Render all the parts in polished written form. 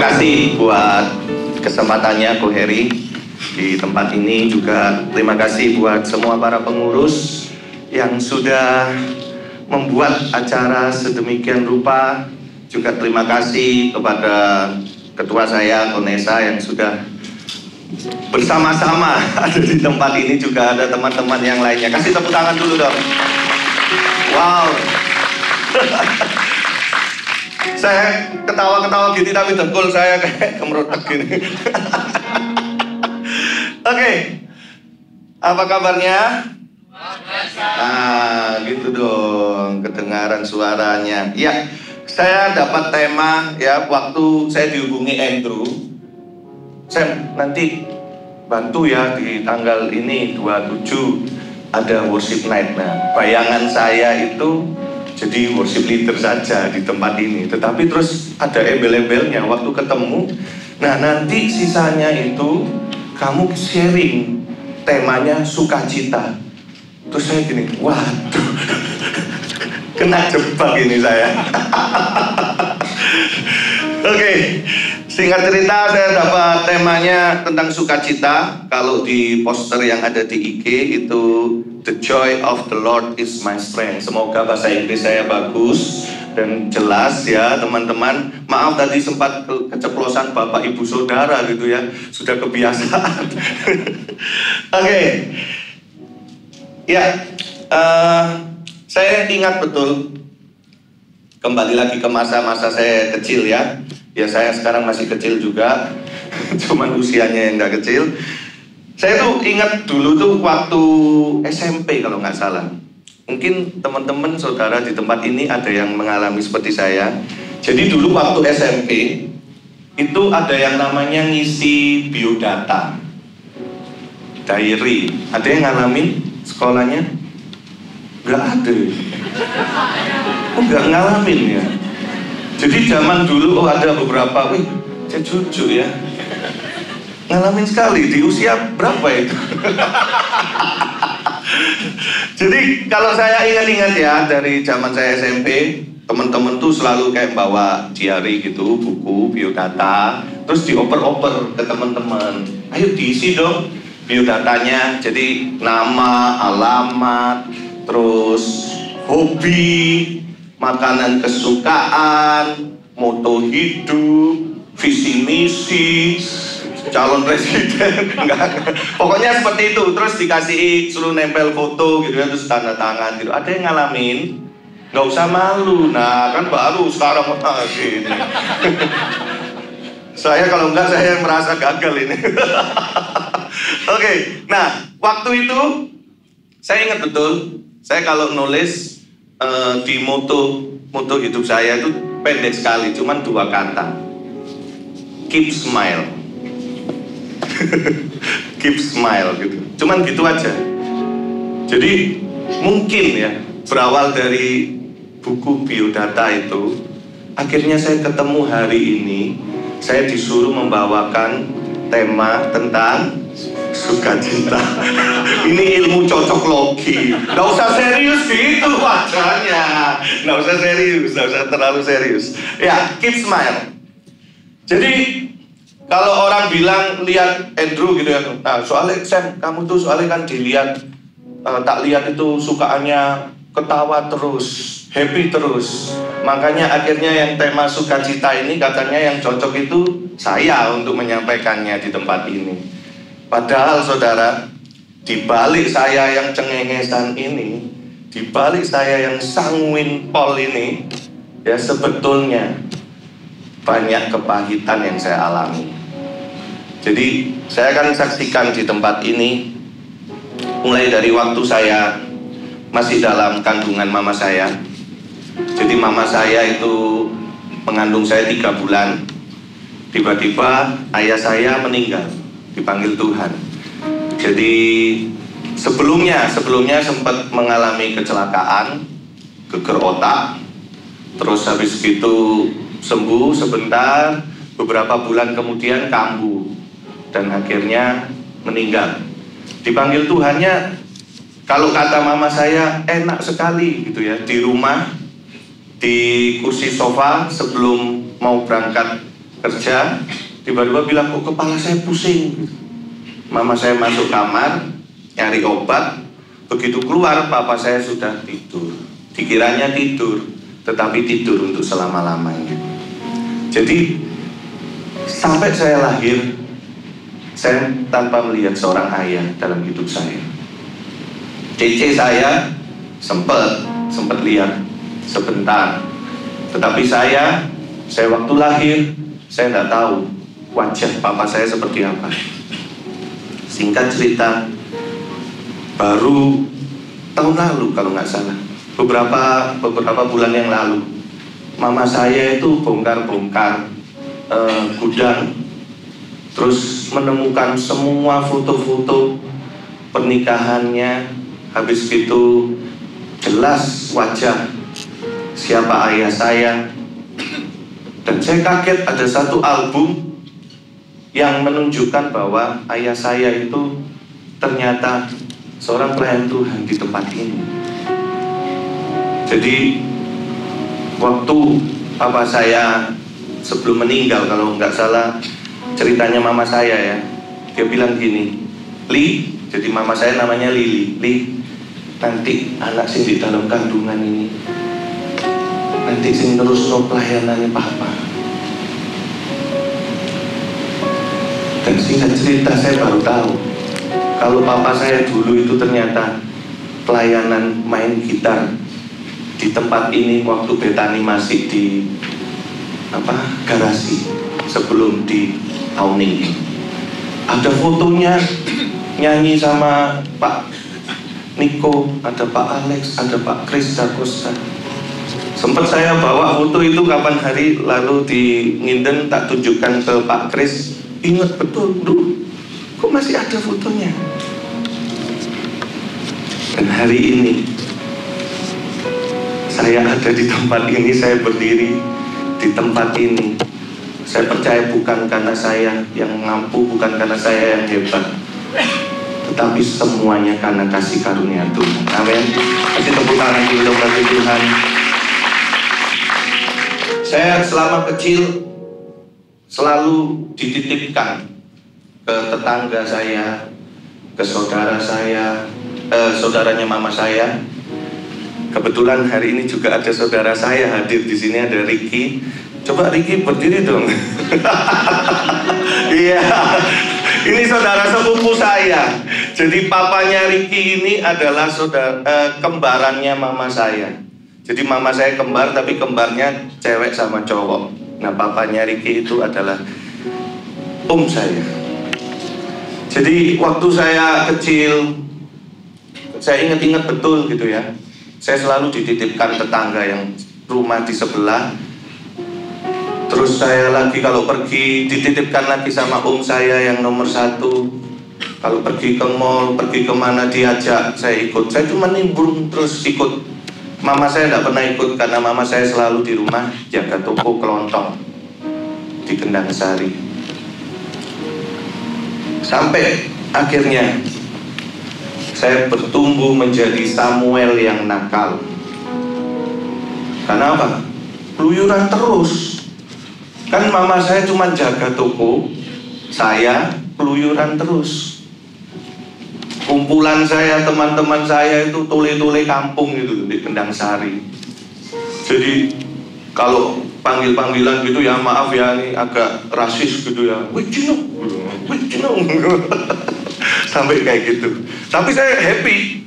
kasih buat kesempatannya Ko Heri di tempat ini. Juga terima kasih buat semua para pengurus yang sudah membuat acara sedemikian rupa. Juga terima kasih kepada ketua saya Konesa yang sudah bersama-sama ada di tempat ini. Juga ada teman-teman yang lainnya. Kasih tepuk tangan dulu dong. Wow. Saya ketawa-ketawa gini tapi dengkul saya kayak kemerotak gini. Oke. Apa kabarnya? Nah, gitu dong, kedengaran suaranya. Ya, saya dapat tema ya waktu saya dihubungi Andrew. Sam, nanti bantu ya di tanggal ini 27 ada worship night. Nah, bayangan saya itu jadi worship leader saja di tempat ini. Tetapi terus ada embel-embelnya waktu ketemu. Nah, nanti sisanya itu kamu sharing temanya sukacita. Terus saya gini, waduh, kena jebak ini saya. Oke, singkat cerita saya dapat temanya tentang sukacita. Kalau di poster yang ada di IG itu The Joy of the Lord is my strength. Semoga bahasa Inggris saya bagus dan jelas ya teman-teman. Maaf tadi sempat keceplosan Bapak Ibu Saudara gitu ya. Sudah kebiasaan. Oke. Ya, saya ingat betul. Kembali lagi ke masa-masa saya kecil ya. Ya saya sekarang masih kecil juga. Cuman usianya yang gak kecil. Saya tuh ingat dulu tuh waktu SMP kalau nggak salah. Mungkin teman-teman saudara di tempat ini ada yang mengalami seperti saya. Jadi dulu waktu SMP itu ada yang namanya ngisi biodata, diary. Ada yang ngalamin sekolahnya? Nggak ada. Oh, nggak ngalamin ya. Jadi zaman dulu ada beberapa, saya jujur ya. Ngalamin sekali, di usia berapa itu? Jadi kalau saya ingat-ingat ya, dari zaman saya SMP, teman-teman tuh selalu kayak bawa diary gitu, buku, biodata, terus dioper-oper ke teman-teman. Ayo diisi dong biodatanya, jadi nama, alamat, terus hobi, makanan kesukaan, moto hidup, visi misi, calon presiden, enggak. Pokoknya seperti itu. Terus dikasih suruh nempel foto gitu ya, terus tanda tangan gitu. Ada yang ngalamin? Nggak usah malu. Nah kan baru sekarang gini. Saya kalau enggak saya merasa gagal ini. Oke. Nah waktu itu saya ingat betul. Saya kalau nulis di moto hidup saya itu pendek sekali, cuman 2 kata. Keep smile. Keep smile gitu. Cuman gitu aja. Jadi mungkin ya berawal dari buku biodata itu, akhirnya saya ketemu hari ini, saya disuruh membawakan tema tentang sukacita. Ini ilmu cocok logi. Nggak usah serius gitu wajahnya. Nggak usah serius, nggak usah terlalu serius. Ya, keep smile. Jadi kalau orang bilang lihat Andrew gitu ya, nah soalnya Sam, kamu tuh soalnya kan dilihat, tak lihat itu sukaannya ketawa terus, happy terus. Makanya akhirnya yang tema sukacita ini katanya yang cocok itu saya untuk menyampaikannya di tempat ini. Padahal saudara, di balik saya yang cengengesan ini, di balik saya yang sanguin pol ini, ya sebetulnya banyak kepahitan yang saya alami. Jadi saya akan saksikan di tempat ini mulai dari waktu saya masih dalam kandungan mama saya. Jadi mama saya itu mengandung saya 3 bulan. Tiba-tiba ayah saya meninggal, dipanggil Tuhan. Jadi sebelumnya sempat mengalami kecelakaan, geger otak. Terus habis itu sembuh sebentar, beberapa bulan kemudian kambuh. Dan akhirnya meninggal. Dipanggil Tuhannya, kalau kata mama saya enak sekali gitu ya, di rumah di kursi sofa sebelum mau berangkat kerja, tiba-tiba bilang, kok kepala saya pusing. Mama saya masuk kamar, nyari obat. Begitu keluar, papa saya sudah tidur. Dikiranya tidur, tetapi tidur untuk selama-lamanya. Jadi, sampai saya lahir, saya tanpa melihat seorang ayah dalam hidup saya. Cece saya sempat lihat sebentar. Tetapi saya waktu lahir, saya tidak tahu wajah papa saya seperti apa. Singkat cerita, baru tahun lalu kalau nggak salah, beberapa bulan yang lalu, mama saya itu bongkar-bongkar gudang, terus menemukan semua foto-foto pernikahannya. Habis itu jelas wajah siapa ayah saya. Dan saya kaget, ada satu album yang menunjukkan bahwa ayah saya itu ternyata seorang pelayan Tuhan di tempat ini. Jadi waktu papa saya sebelum meninggal, kalau nggak salah ceritanya mama saya ya, dia bilang gini, Li, jadi mama saya namanya Lili, Li, nanti anak sing di dalam kandungan ini nanti sing terus no pelayanannya papa. Dan singkat cerita saya baru tahu kalau papa saya dulu itu ternyata pelayanan main gitar di tempat ini waktu Betani masih di garasi sebelum di awning. Ada fotonya nyanyi sama Pak Niko, ada Pak Alex, ada Pak Chris Dakosta. Sempat saya bawa foto itu kapan hari lalu di Nginden, tak tunjukkan ke Pak Chris. Ingat betul, dulu kok masih ada fotonya. Dan hari ini saya ada di tempat ini, saya berdiri di tempat ini. Saya percaya bukan karena saya yang mampu, bukan karena saya yang hebat, tetapi semuanya karena kasih karunia Tuhan. Amin. Kasih tepuk tangan dulu bagi Tuhan. Saya selama kecil selalu dititipkan ke tetangga saya, ke saudara saya, saudaranya mama saya. Kebetulan hari ini juga ada saudara saya hadir di sini, ada Ricky. Coba Ricky berdiri dong. Iya, ini saudara sepupu saya. Jadi papanya Ricky ini adalah kembarannya mama saya. Jadi mama saya kembar, tapi kembarnya cewek sama cowok. Nah, papanya Ricky itu adalah saya. Jadi waktu saya kecil, saya ingat-ingat betul gitu ya. Saya selalu dititipkan tetangga yang rumah di sebelah. Terus saya lagi kalau pergi dititipkan lagi sama saya yang nomor 1. Kalau pergi ke mall, pergi kemana diajak, saya ikut. Saya cuma nimbrung terus ikut. Mama saya tidak pernah ikut karena mama saya selalu di rumah jaga toko kelontong di Kendang Sari. Sampai akhirnya saya bertumbuh menjadi Samuel yang nakal. Karena apa? Keluyuran terus. Kan mama saya cuma jaga toko, saya keluyuran terus. Kumpulan saya, teman-teman saya itu tule-tule kampung gitu di Kendang Sari. Jadi kalau panggil-panggilan gitu ya, maaf ya, ini agak rasis gitu ya, wih Cino sampai kayak gitu. Tapi saya happy,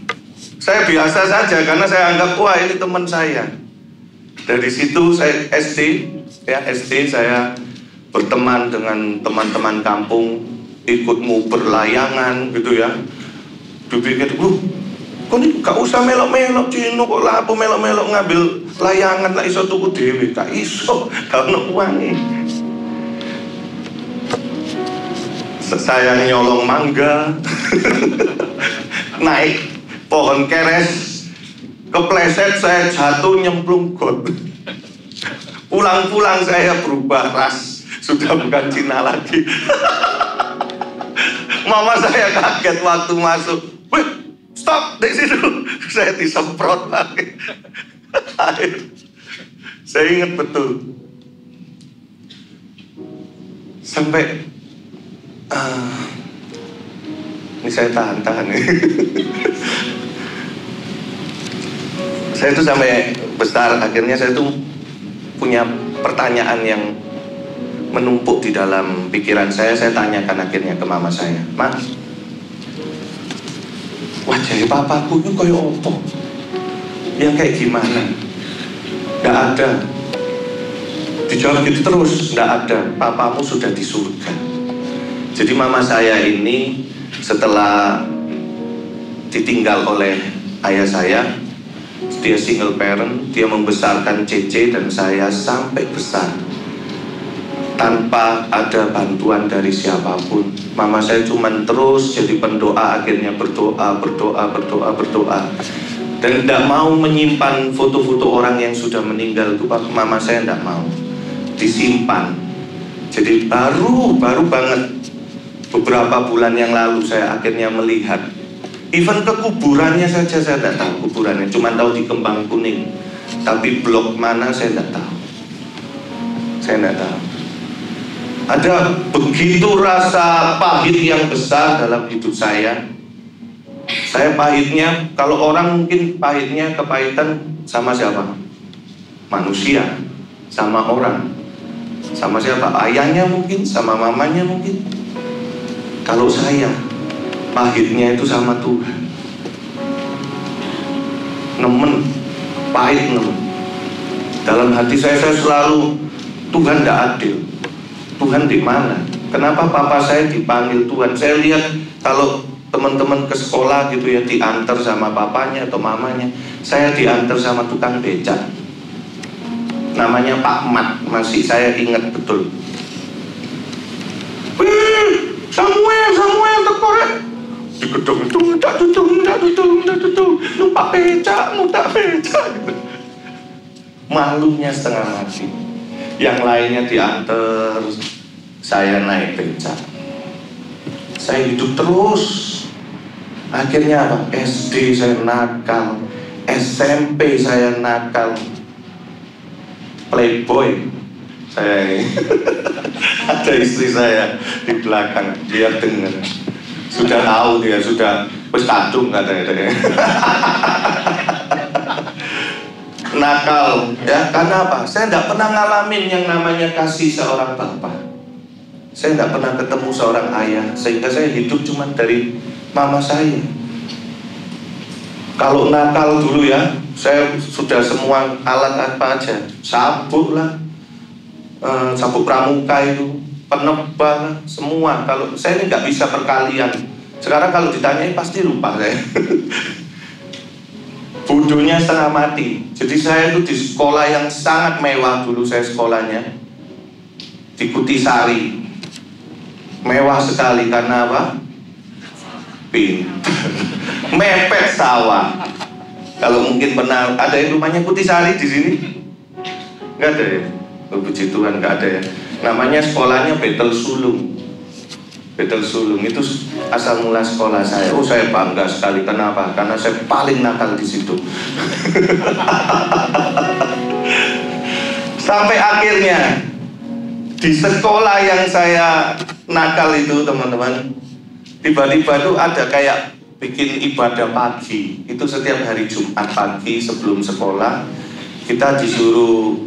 saya biasa saja karena saya anggap wah ini teman saya. Dari situ saya SD saya berteman dengan teman-teman kampung, ikut nguber layangan gitu ya. Dipikir, kok ini gak usah melok-melok Cino, kok lah apa melok-melok ngambil layangan lah iso tuku dewe, gak iso, gak ada uangnya. Saya nyolong mangga, naik pohon keres, kepleset saya jatuh nyemplung got. Pulang-pulang saya berubah ras, sudah bukan Cina lagi. Mama saya kaget waktu masuk. Wih, stop di situ. Saya disemprot lagi. Saya ingat betul. Sampai ini saya tahan-tahan ya. Saya tuh sampai besar, akhirnya saya tuh punya pertanyaan yang menumpuk di dalam pikiran saya. Saya tanyakan akhirnya ke mama saya, Mas, wajah papaku itu kayak apa? Yang kayak gimana? Nggak ada. Dijawab gitu terus, nggak ada. Papamu sudah di surga. Jadi mama saya ini setelah ditinggal oleh ayah saya, dia single parent, dia membesarkan Cece dan saya sampai besar tanpa ada bantuan dari siapapun. Mama saya cuma terus jadi pendoa, akhirnya berdoa, dan tidak mau menyimpan foto-foto orang yang sudah meninggal itu. Mama saya tidak mau disimpan. Jadi baru banget beberapa bulan yang lalu saya akhirnya melihat. Even ke kuburannya saja saya tidak tahu kuburannya, cuma tahu di Kembang Kuning. Tapi blok mana saya tidak tahu. Saya tidak tahu. Ada begitu rasa pahit yang besar dalam hidup saya. Saya pahitnya, kalau orang mungkin pahitnya kepahitan sama siapa? Manusia, sama orang. Sama siapa? Ayahnya mungkin, sama mamanya mungkin. Kalau saya, pahitnya itu sama Tuhan. Nemen, pahit nemen. Dalam hati saya selalu, Tuhan tidak adil. Tuhan di mana? Kenapa papa saya dipanggil Tuhan? Saya lihat kalau teman-teman ke sekolah gitu ya, diantar sama papanya atau mamanya. Saya diantar sama tukang becak. Namanya Pak Mat, masih saya ingat betul. Samuel tekorek. Di gedung itu tak tutung, numpak becak gitu. Malunya setengah mati. Yang lainnya diantar, saya naik becak. Saya hidup terus. Akhirnya apa? SD saya nakal, SMP saya nakal, playboy saya ini. Ada istri saya di belakang, dia dengar. Sudah tahu dia, sudah wis kadung katanya. Nakal, ya karena apa? Saya tidak pernah ngalamin yang namanya kasih seorang bapak. Saya tidak pernah ketemu seorang ayah, sehingga saya hidup cuma dari mama saya. Kalau nakal dulu ya, saya sudah semua alat apa aja, sabuk lah, sabuk pramuka itu, penebal, semua. Kalau saya ini nggak bisa perkalian. Sekarang kalau ditanyai pasti lupa saya. Bodohnya setengah mati. Jadi saya itu di sekolah yang sangat mewah dulu, saya sekolahnya di Kutisari. Mewah sekali karena apa? Pintar. Mepet sawah. Kalau mungkin pernah ada yang rumahnya Kutisari di sini? Nggak ada ya? Puji Tuhan nggak ada ya. Namanya sekolahnya Betel Sulung. Betel Sulung itu asal mula sekolah saya. Oh, saya bangga sekali. Kenapa? Karena saya paling nakal di situ. Sampai akhirnya di sekolah yang saya nakal itu, teman-teman, tiba-tiba tuh ada kayak bikin ibadah pagi. Itu setiap hari Jumat pagi sebelum sekolah kita disuruh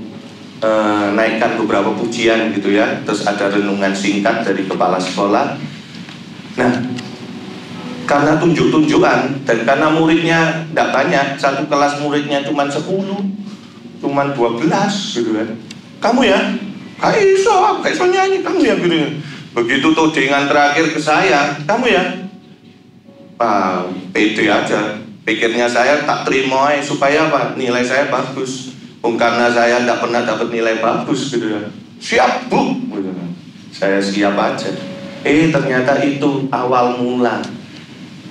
naikkan beberapa pujian gitu ya. Terus ada renungan singkat dari kepala sekolah. Nah, karena tunjuk-tunjukkan dan karena muridnya tidak banyak, satu kelas muridnya cuma 10, cuma 12 gitu kan. Kamu ya? Gak iso nyanyi, kamu ya gitu. Begitu todingan terakhir ke saya, kamu ya? Pede aja. Pikirnya saya tak terima supaya apa? Nilai saya bagus. Karena saya tidak pernah dapat nilai bagus gitu ya. Siap bu gitu. Saya siap aja. Ternyata itu awal mula.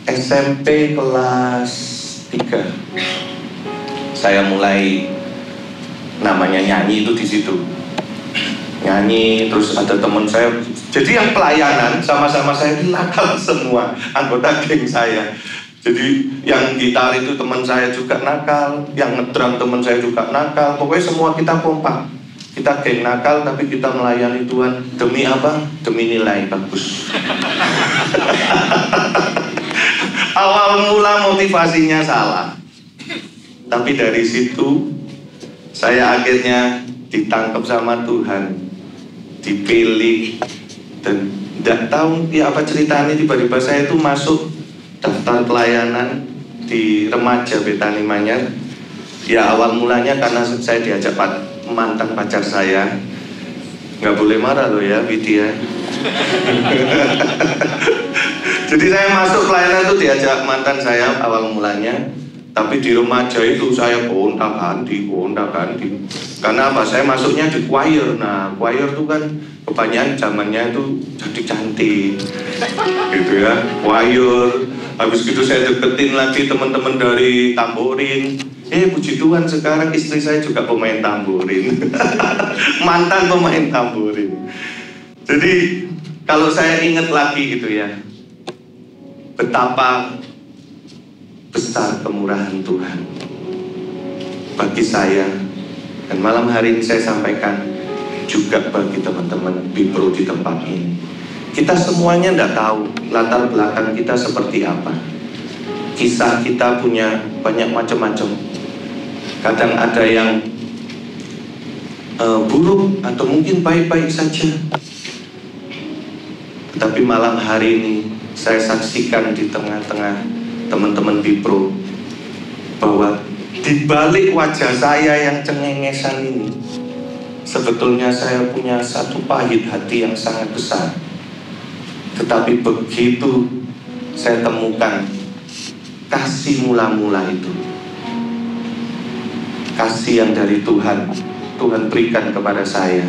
SMP kelas 3 saya mulai namanya nyanyi itu di situ. Nyanyi, terus ada teman saya. Jadi yang pelayanan sama-sama saya nakal semua, anggota geng saya. Jadi yang gitar itu teman saya juga nakal, yang ngedrum teman saya juga nakal. Pokoknya semua kita kompak. Kita geng nakal tapi kita melayani Tuhan demi apa? Demi nilai bagus. Awal mula motivasinya salah. Tapi dari situ saya akhirnya ditangkap sama Tuhan, dipilih, dan tidak tahu ya apa ceritanya, tiba-tiba saya itu masuk daftar pelayanan di remaja Betani Manyar. Ya awal mulanya karena saya diajak mantan pacar saya. Nggak boleh marah loh ya Widya. Jadi saya masuk pelayanan itu diajak mantan saya awal mulanya. Tapi di remaja itu saya gonta-ganti. Karena apa? Saya masuknya di choir. Nah choir itu kan kebanyakan zamannya itu jadi cantik gitu ya, choir. Habis gitu saya deketin lagi teman-teman dari tamborin. Puji Tuhan sekarang istri saya juga pemain tamborin. Mantan pemain tamborin. Jadi kalau saya ingat lagi gitu ya, betapa besar kemurahan Tuhan bagi saya. Dan malam hari ini saya sampaikan juga bagi teman-teman Bipro di tempat ini. Kita semuanya tidak tahu latar belakang kita seperti apa. Kisah kita punya banyak macam-macam. Kadang ada yang buruk atau mungkin baik-baik saja. Tetapi malam hari ini saya saksikan di tengah-tengah teman-teman Bipro bahwa di balik wajah saya yang cengengesan ini, sebetulnya saya punya satu pahit hati yang sangat besar. Tetapi begitu saya temukan kasih mula-mula itu, kasih yang dari Tuhan berikan kepada saya,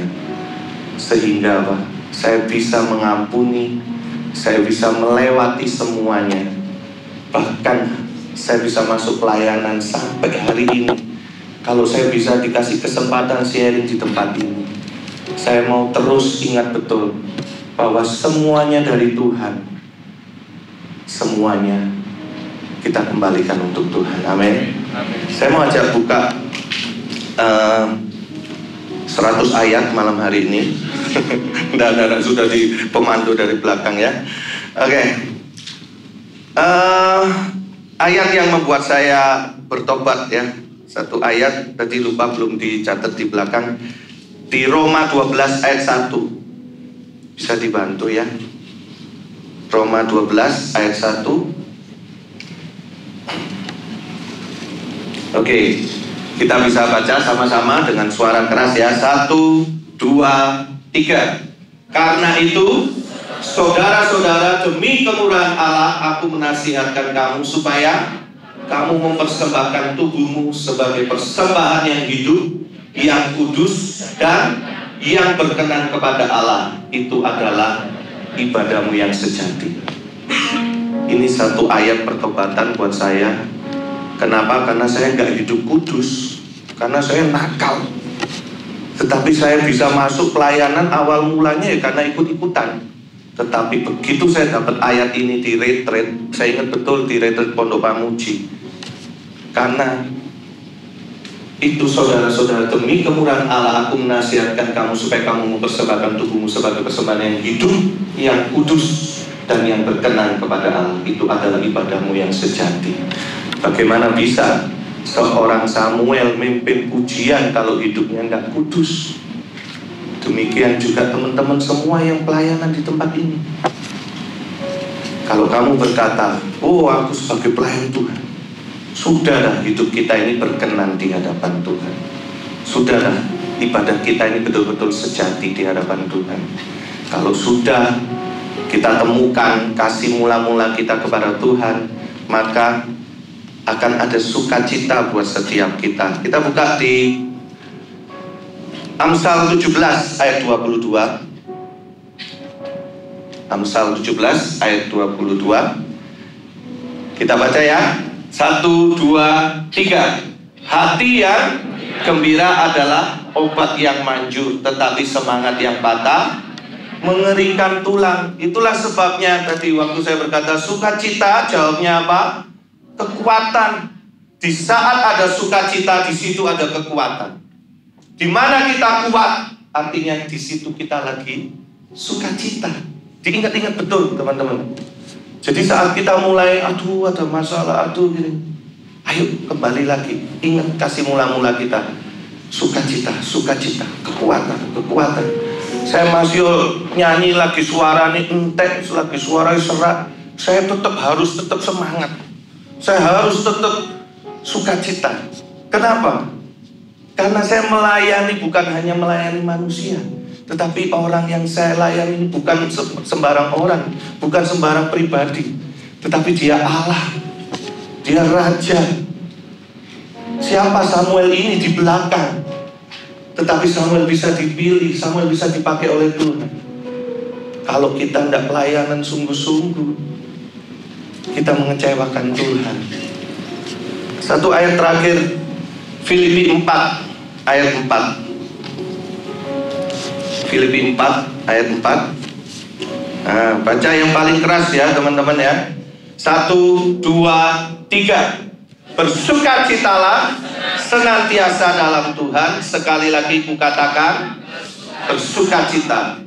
sehingga apa? Saya bisa mengampuni, saya bisa melewati semuanya. Bahkan saya bisa masuk pelayanan sampai hari ini. Kalau saya bisa dikasih kesempatan sharing di tempat ini, saya mau terus ingat betul bahwa semuanya dari Tuhan. Semuanya kita kembalikan untuk Tuhan. Amin. Saya mau ajak buka 100 ayat malam hari ini. Dan sudah di pemandu dari belakang ya. Oke. Ayat yang membuat saya bertobat ya. Satu ayat tadi lupa belum dicatat di belakang. Di Roma 12 ayat 1. Bisa dibantu ya. Roma 12 ayat 1. Oke, kita bisa baca sama-sama dengan suara keras ya. 1, 2, 3. Karena itu, saudara-saudara, demi kemurahan Allah, aku menasihatkan kamu supaya kamu mempersembahkan tubuhmu sebagai persembahan yang hidup, yang kudus, dan yang berkenan kepada Allah. Itu adalah ibadahmu yang sejati. Ini satu ayat pertobatan buat saya. Kenapa? Karena saya nggak hidup kudus, karena saya nakal. Tetapi saya bisa masuk pelayanan awal mulanya ya karena ikut-ikutan. Tetapi begitu saya dapat ayat ini di retreat, saya ingat betul di retreat Pondok Pamuji. Karena itu saudara-saudara, demi kemurahan Allah aku menasihatkan kamu supaya kamu mempersembahkan tubuhmu sebagai persembahan yang hidup, yang kudus, dan yang berkenan kepada Allah. Itu adalah ibadahmu yang sejati. Bagaimana bisa seorang Samuel memimpin pujian kalau hidupnya nggak kudus? Demikian juga teman-teman semua yang pelayanan di tempat ini. Kalau kamu berkata, oh aku sebagai pelayan Tuhan, sudahlah hidup kita ini berkenan di hadapan Tuhan. Sudahlah ibadah kita ini betul-betul sejati di hadapan Tuhan. Kalau sudah kita temukan kasih mula-mula kita kepada Tuhan, maka akan ada sukacita buat setiap kita. Kita buka di Amsal 17 ayat 22. Amsal 17 ayat 22. Kita baca ya. 1, 2, 3. Hati yang gembira adalah obat yang manjur, tetapi semangat yang patah mengeringkan tulang. Itulah sebabnya tadi waktu saya berkata sukacita, jawabnya apa? Kekuatan. Di saat ada sukacita, di situ ada kekuatan. Di mana kita kuat, artinya di situ kita lagi sukacita. Diingat-ingat betul teman-teman. Jadi saat kita mulai, aduh ada masalah, aduh gini, ayo kembali lagi, ingat kasih mula-mula kita, sukacita, sukacita, kekuatan, kekuatan. Saya masih nyanyi lagi suara ini entek, lagi suara serak, saya harus tetap semangat. Saya harus tetap sukacita. Kenapa? Karena saya melayani bukan hanya melayani manusia, tetapi orang yang saya layani bukan sembarang orang, bukan sembarang pribadi, tetapi dia Allah, dia Raja. Siapa Samuel ini di belakang? Tetapi Samuel bisa dipilih, Samuel bisa dipakai oleh Tuhan. Kalau kita tidak pelayanan sungguh-sungguh, kita mengecewakan Tuhan. Satu ayat terakhir, Filipi 4 ayat 4. Filipi 4 ayat 4. Nah, baca yang paling keras ya teman-teman ya. 1, 2, 3. Bersukacitalah senantiasa dalam Tuhan. Sekali lagi kukatakan, bersukacita.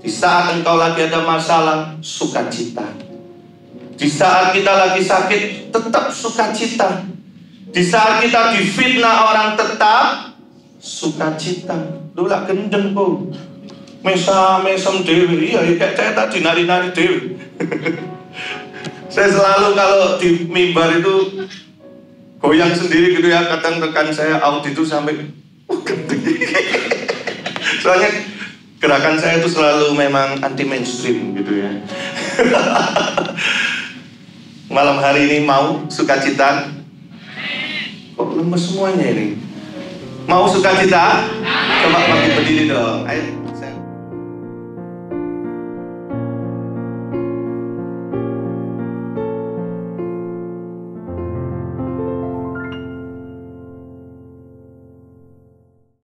Di saat engkau lagi ada masalah, sukacita. Di saat kita lagi sakit, tetap sukacita. Di saat kita difitnah orang, tetap sukacita. Lu lah gendeng po, mesam dewi. Iya kayak saya tadi nari-nari dewi. Saya selalu kalau di mimbar itu goyang sendiri gitu ya. Kadang rekan saya audit itu sampai gendeng. Soalnya gerakan saya itu selalu memang anti mainstream gitu ya. Malam hari ini mau sukacita. Kok lemes semuanya ini? Mau sukacita? Coba pakai berdiri dong. Ayo.